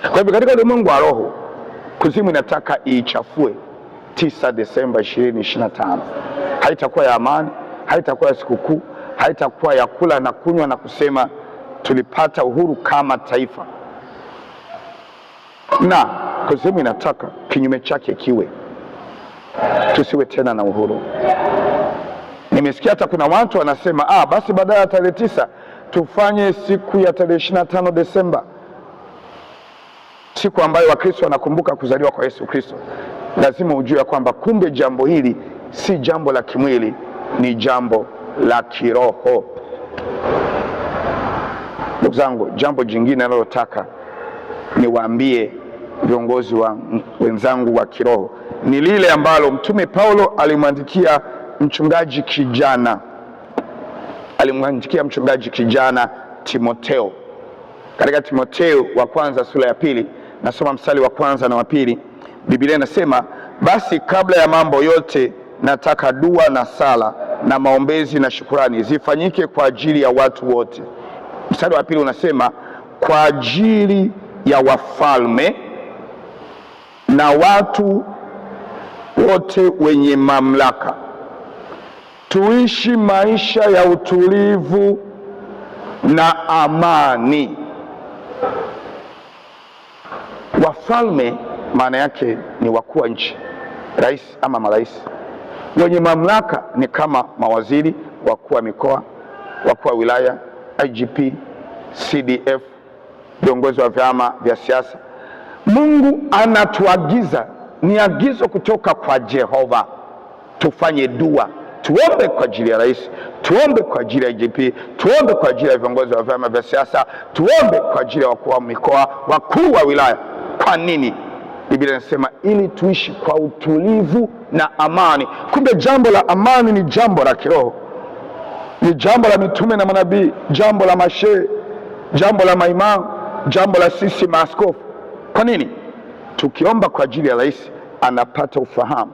Kwa hivyo katika ulimwengu wa roho, kuzimu inataka iichafue 9 Desemba 2025. Haitakuwa ya amani, haitakuwa ya sikukuu, haitakuwa ya kula na kunywa na kusema tulipata uhuru kama taifa. Na kuzimu inataka kinyume chake kiwe, tusiwe tena na uhuru. Nimesikia hata kuna watu wanasema basi badala ya tarehe 9 tufanye siku ya tarehe 25 Desemba, siku ambayo Wakristo wanakumbuka kuzaliwa kwa Yesu Kristo. Lazima ujue ya kwamba kumbe jambo hili si jambo la kimwili, ni jambo la kiroho. Ndugu zangu, jambo jingine nalotaka niwaambie viongozi wenzangu wa kiroho ni lile ambalo Mtume Paulo alimwandikia mchungaji kijana Timotheo. Katika Timotheo wa kwanza sura ya 2, nasoma mstari wa 1 na wa 2. Biblia inasema, basi kabla ya mambo yote nataka dua na sala na maombezi na shukurani zifanyike kwa ajili ya watu wote. Mstari wa 2 unasema, kwa ajili ya wafalme na watu wote wenye mamlaka, tuishi maisha ya utulivu na amani. Wafalme maana yake ni wakuu wa nchi, rais ama marais. Wenye mamlaka ni kama mawaziri, wakuu wa mikoa, wakuu wa wilaya, IGP, CDF, viongozi wa vyama vya siasa. Mungu anatuagiza, ni agizo kutoka kwa Jehova, tufanye dua, tuombe kwa ajili ya rais, tuombe kwa ajili ya IGP, tuombe kwa ajili ya viongozi wa vyama vya siasa, tuombe kwa ajili ya wakuu wa mikoa, wakuu wa wilaya. Kwa nini? Biblia inasema ili tuishi kwa utulivu na amani. Kumbe jambo la amani ni jambo la kiroho, ni jambo la mitume na manabii, jambo la mashehe, jambo la maimamu, jambo la sisi maaskofu. Kwa nini? Tukiomba kwa ajili ya rais, anapata ufahamu,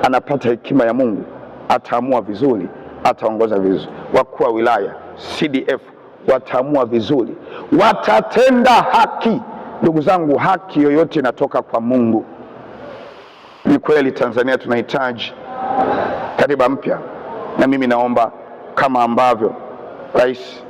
anapata hekima ya Mungu, ataamua vizuri, ataongoza vizuri. Wakuu wa wilaya, CDF, wataamua vizuri, watatenda haki. Ndugu zangu, haki yoyote inatoka kwa Mungu. Ni kweli Tanzania tunahitaji katiba mpya, na mimi naomba kama ambavyo Rais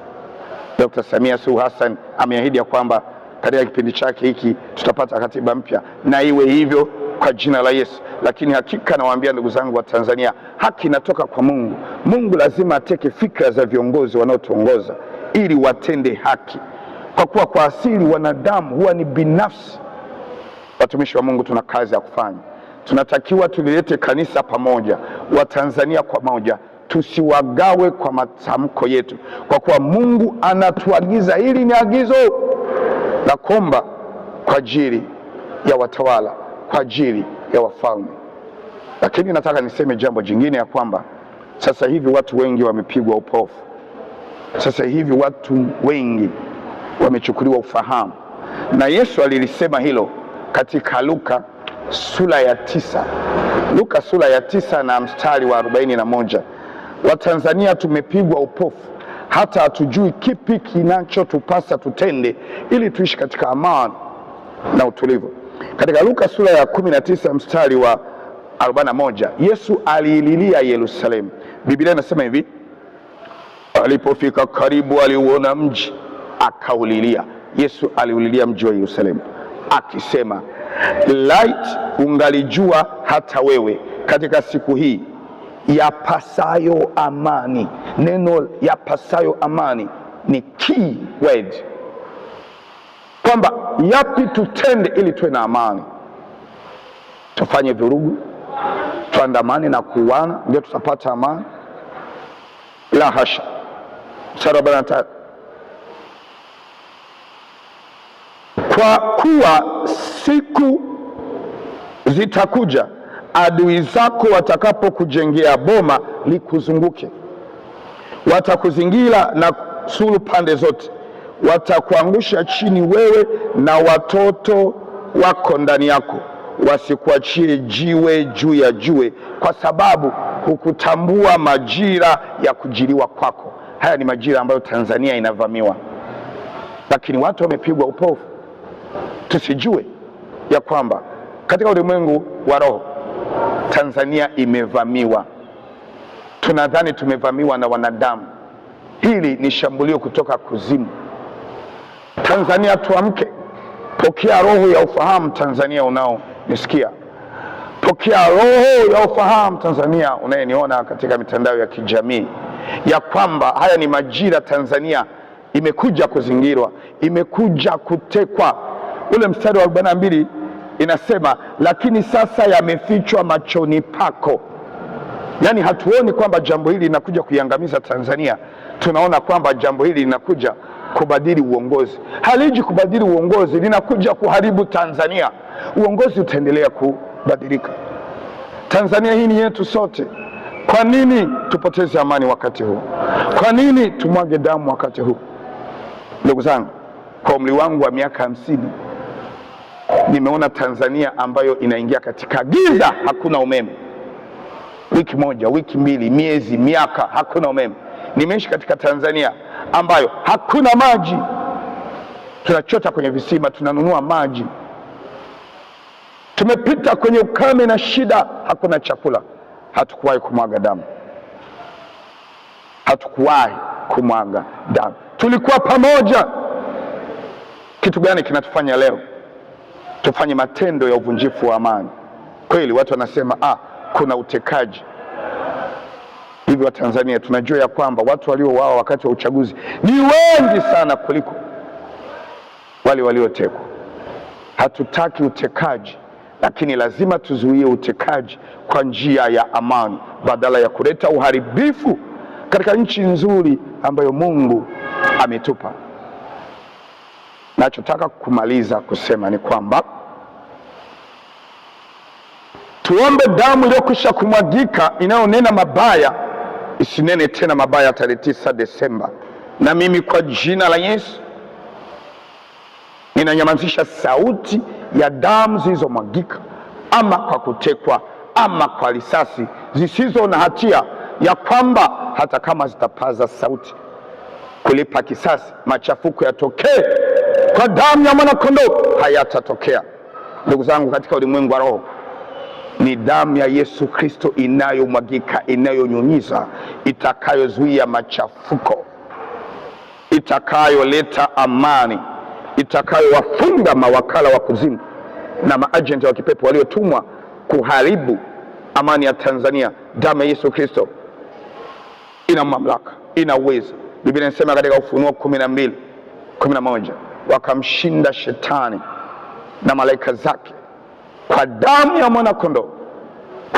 Dr. Samia Suluhu Hassan ameahidi ya kwamba katika kipindi chake hiki tutapata katiba mpya, na iwe hivyo kwa jina la Yesu. Lakini hakika nawaambia ndugu zangu wa Tanzania, haki inatoka kwa Mungu. Mungu lazima ateke fikra za viongozi wanaotuongoza ili watende haki, kwa kuwa kwa asili wanadamu huwa ni binafsi. Watumishi wa Mungu, tuna kazi ya kufanya. Tunatakiwa tulilete kanisa pamoja, Watanzania kwa moja, tusiwagawe kwa matamko yetu, kwa kuwa Mungu anatuagiza. Hili ni agizo la kuomba kwa ajili ya watawala, kwa ajili ya wafalme. Lakini nataka niseme jambo jingine, ya kwamba sasa hivi watu wengi wamepigwa upofu. Sasa hivi watu wengi wamechukuliwa ufahamu, na Yesu alilisema hilo katika Luka sura ya 9. Luka sura ya 9 na mstari wa 41. Watanzania tumepigwa upofu, hata hatujui kipi kinachotupasa tutende ili tuishi katika amani na utulivu. Katika Luka sura ya 19 mstari wa 41, Yesu aliililia Yerusalemu. Biblia inasema hivi, alipofika karibu aliuona mji akaulilia. Yesu aliulilia mji wa Yerusalemu akisema, laiti ungalijua hata wewe katika siku hii yapasayo amani. Neno yapasayo amani ni key word, kwamba yapi tutende ili tuwe na amani. Tufanye vurugu, tuandamane na kuuana ndio tutapata amani? La hasha. Mstari wa 43, kwa kuwa siku zitakuja adui zako watakapokujengea boma likuzunguke, watakuzingira na suru pande zote, watakuangusha chini wewe na watoto wako ndani yako, wasikuachie jiwe juu ya jiwe, kwa sababu hukutambua majira ya kujiliwa kwako. Haya ni majira ambayo Tanzania inavamiwa, lakini watu wamepigwa upofu. tusijue ya kwamba katika ulimwengu wa roho Tanzania imevamiwa. Tunadhani tumevamiwa na wanadamu. Hili ni shambulio kutoka kuzimu. Tanzania tuamke. Pokea roho ya ufahamu Tanzania unaonisikia. Pokea roho ya ufahamu Tanzania unayeniona katika mitandao ya kijamii, ya kwamba haya ni majira. Tanzania imekuja kuzingirwa, imekuja kutekwa. Ule mstari wa 42 inasema, lakini sasa yamefichwa machoni pako. Yaani hatuoni kwamba jambo hili linakuja kuiangamiza Tanzania, tunaona kwamba jambo hili linakuja kubadili uongozi. Haliji kubadili uongozi, linakuja kuharibu Tanzania. Uongozi utaendelea kubadilika. Tanzania hii ni yetu sote. Kwa nini tupoteze amani wakati huu? Kwa nini tumwage damu wakati huu? Ndugu zangu, kwa umri wangu wa miaka 50 nimeona Tanzania ambayo inaingia katika giza. Hakuna umeme wiki moja, wiki mbili, miezi, miaka, hakuna umeme. Nimeishi katika Tanzania ambayo hakuna maji. Tunachota kwenye visima, tunanunua maji. Tumepita kwenye ukame na shida, hakuna chakula. Hatukuwahi kumwaga damu, hatukuwahi kumwaga damu. Tulikuwa pamoja. Kitu gani kinatufanya leo tufanye matendo ya uvunjifu wa amani? Kweli watu wanasema kuna utekaji. Hivi wa Tanzania tunajua ya kwamba watu waliouawa wakati wa uchaguzi ni wengi sana kuliko wale waliotekwa. Hatutaki utekaji, lakini lazima tuzuie utekaji kwa njia ya amani, badala ya kuleta uharibifu katika nchi nzuri ambayo Mungu ametupa. Nachotaka kumaliza kusema ni kwamba tuombe damu iliyokwisha kumwagika inayonena mabaya isinene tena mabaya tarehe 9 Desemba. Na mimi kwa jina la Yesu ninanyamazisha sauti ya damu zilizomwagika, ama kwa kutekwa, ama kwa risasi zisizo na hatia, ya kwamba hata kama zitapaza sauti kulipa kisasi, machafuko yatokee, kwa damu ya mwanakondoo hayatatokea. Ndugu zangu, katika ulimwengu wa roho ni damu ya Yesu Kristo inayomwagika, inayonyunyiza, itakayozuia machafuko, itakayoleta amani, itakayowafunga mawakala wa kuzimu na maajenti wa kipepo waliotumwa kuharibu amani ya Tanzania. Damu ya Yesu Kristo ina mamlaka, ina uwezo. Biblia inasema katika Ufunuo 12:11, wakamshinda shetani na malaika zake kwa damu ya mwanakondoo,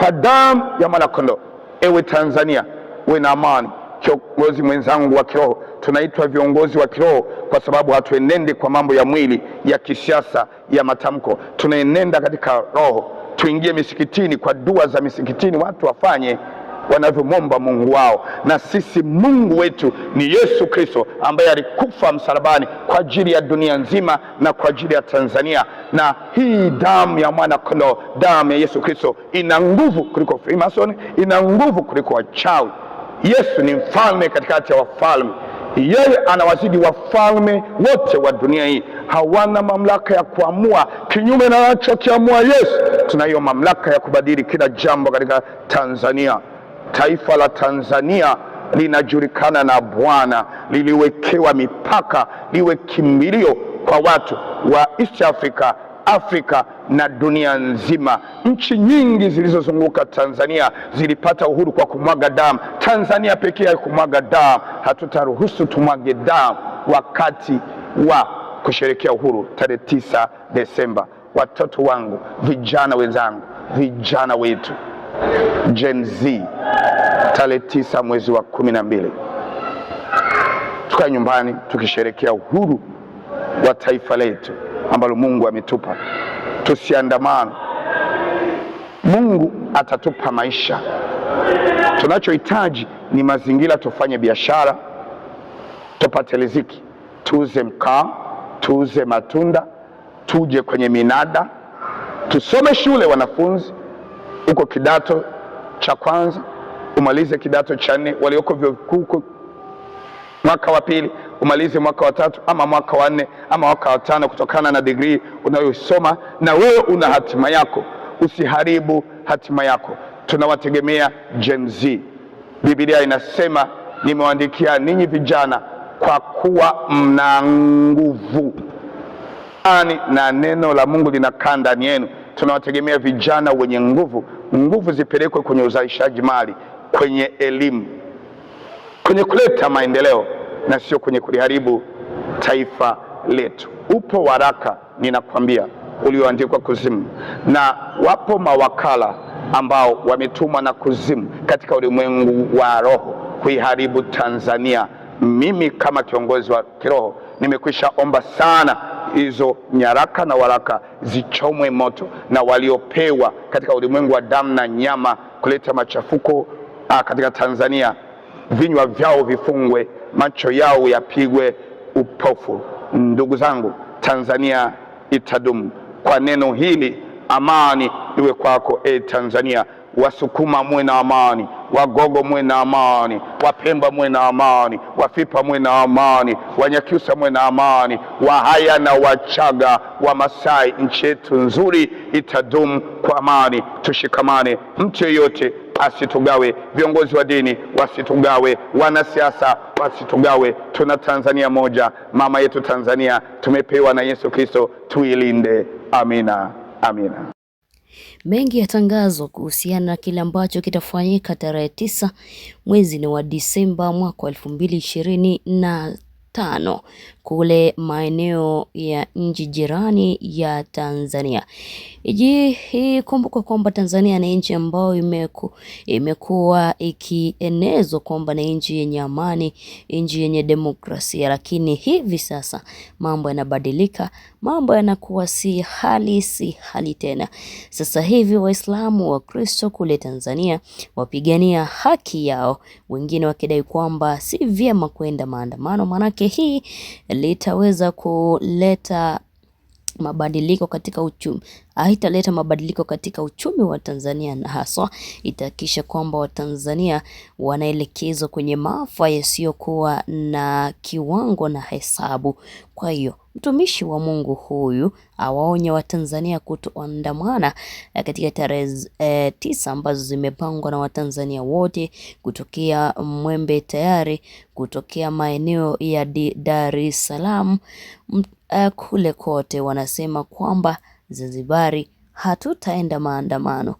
kwa damu ya mwanakondoo. Ewe Tanzania, uwe na amani. Kiongozi mwenzangu wa kiroho, tunaitwa viongozi wa kiroho kwa sababu hatuenendi kwa mambo ya mwili, ya kisiasa, ya matamko. Tunaenenda katika roho. Tuingie misikitini kwa dua za misikitini, watu wafanye wanavyomwomba Mungu wao. Na sisi Mungu wetu ni Yesu Kristo, ambaye alikufa msalabani kwa ajili ya dunia nzima na kwa ajili ya Tanzania. Na hii damu ya mwana kondoo, damu ya Yesu Kristo, ina nguvu kuliko Freemason, ina nguvu kuliko wachawi. Yesu ni mfalme katikati ya wafalme. Yeye anawazidi wafalme wote wa dunia hii. Hawana mamlaka ya kuamua kinyume na anachokiamua Yesu. Tuna hiyo mamlaka ya kubadili kila jambo katika Tanzania. Taifa la Tanzania linajulikana na Bwana, liliwekewa mipaka, liwe kimbilio kwa watu wa East Africa, Afrika na dunia nzima. Nchi nyingi zilizozunguka Tanzania zilipata uhuru kwa kumwaga damu. Tanzania pekee haikumwaga damu. Hatutaruhusu tumwage damu wakati wa kusherehekea uhuru tarehe 9 Desemba. Watoto wangu, vijana wenzangu, vijana wetu Gen Z, tarehe 9 mwezi wa 12 tukae nyumbani tukisherehekea uhuru wa taifa letu ambalo Mungu ametupa. Tusiandamane. Mungu atatupa maisha. Tunachohitaji ni mazingira, tufanye biashara, tupate riziki, tuuze mkaa, tuuze matunda, tuje kwenye minada, tusome shule. Wanafunzi uko kidato cha kwanza umalize kidato cha 4, walioko vyuo vikuu mwaka wa pili, umalize mwaka wa tatu ama mwaka wa nne ama mwaka wa tano, kutokana na degree unayosoma. Na wewe una hatima yako, usiharibu hatima yako. Tunawategemea Gen Z. Biblia inasema, nimewaandikia ninyi vijana kwa kuwa mna nguvu na neno la Mungu linakaa ndani yenu. Tunawategemea vijana wenye nguvu. Nguvu zipelekwe kwenye uzalishaji mali, kwenye elimu, kwenye kuleta maendeleo, na sio kwenye kuliharibu taifa letu. Upo waraka, ninakwambia, ulioandikwa kuzimu, na wapo mawakala ambao wametumwa na kuzimu katika ulimwengu wa roho kuiharibu Tanzania. Mimi kama kiongozi wa kiroho nimekwisha omba sana hizo nyaraka na waraka zichomwe moto, na waliopewa katika ulimwengu wa damu na nyama kuleta machafuko katika Tanzania, vinywa vyao vifungwe, macho yao yapigwe upofu. Ndugu zangu, Tanzania itadumu. Kwa neno hili, amani iwe kwako Tanzania. Wasukuma mwe na amani, Wagogo mwe na amani, Wapemba mwe na amani, Wafipa mwe na amani, Wanyakyusa mwe na amani, Wahaya na Wachaga, Wamasai. Nchi yetu nzuri itadumu kwa amani. Tushikamane, mtu yeyote asitugawe, viongozi wa dini wasitugawe, wanasiasa wasitugawe. Tuna Tanzania moja, mama yetu Tanzania, tumepewa na Yesu Kristo, tuilinde. Amina, amina. Mengi yatangazwa kuhusiana na kile ambacho kitafanyika tarehe 9 mwezi wa Disemba mwaka 2025 kule maeneo ya nchi jirani ya Tanzania. Kumbuka kwamba Tanzania ni nchi ambayo imekuwa ikienezwa kwamba ni nchi yenye amani, nchi yenye demokrasia, lakini hivi sasa mambo yanabadilika, mambo yanakuwa si hali tena. Sasa hivi Waislamu wa Kristo kule Tanzania wapigania haki yao, wengine wakidai kwamba si vyema kwenda maandamano, manake hii litaweza kuleta mabadiliko katika uchumi. Haitaleta mabadiliko katika uchumi wa Tanzania, na haswa itahakikisha kwamba Watanzania wanaelekezwa kwenye maafa yasiyokuwa na kiwango na hesabu. Kwa hiyo mtumishi wa Mungu huyu awaonya Watanzania kutoandamana katika tarehe 9 ambazo zimepangwa na Watanzania wote kutokea Mwembe Tayari, kutokea maeneo ya Dar es Salaam, kule kote. Wanasema kwamba Zanzibari hatutaenda maandamano.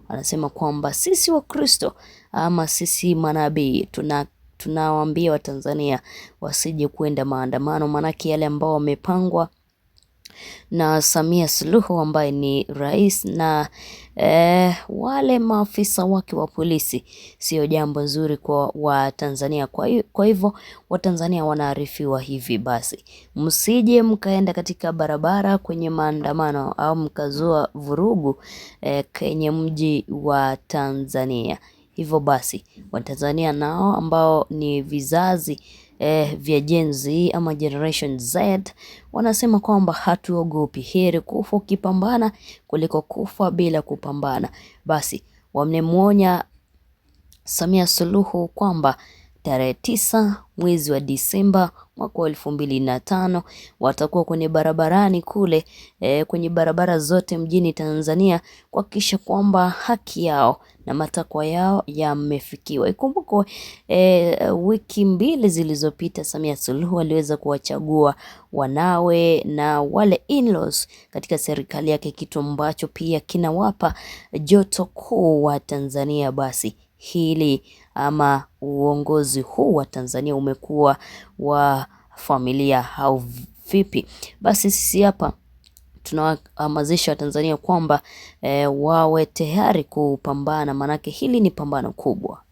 Wanasema kwamba sisi wa Kristo ama sisi manabii tunawaambia Watanzania wasije kwenda maandamano, manake yale ambao wamepangwa na Samia Suluhu ambaye ni rais na wale maafisa wake wa polisi sio jambo nzuri kwa Watanzania. Kwa hivyo Watanzania wanaarifiwa hivi basi, msije mkaenda katika barabara kwenye maandamano au mkazua vurugu kwenye mji wa Tanzania. Hivyo basi Watanzania nao ambao ni vizazi vya Gen Z ama Generation Z wanasema kwamba hatuogopi, heri kufa ukipambana kuliko kufa bila kupambana. Basi wamemwonya Samia Suluhu kwamba tarehe 9 mwezi wa Disemba mwaka 2025 watakuwa kwenye barabarani kule kwenye barabara zote mjini Tanzania kuhakikisha kwamba haki yao na matakwa yao yamefikiwa. Ikumbukwe wiki 2 zilizopita Samia Suluhu aliweza kuwachagua wanawe na wale in-laws katika serikali yake, kitu ambacho pia kinawapa joto kuu wa Tanzania. Basi hili ama uongozi huu wa Tanzania umekuwa wa familia au vipi? Basi sisi hapa tunawahamasisha Watanzania kwamba wawe tayari kupambana, manake hili ni pambano kubwa.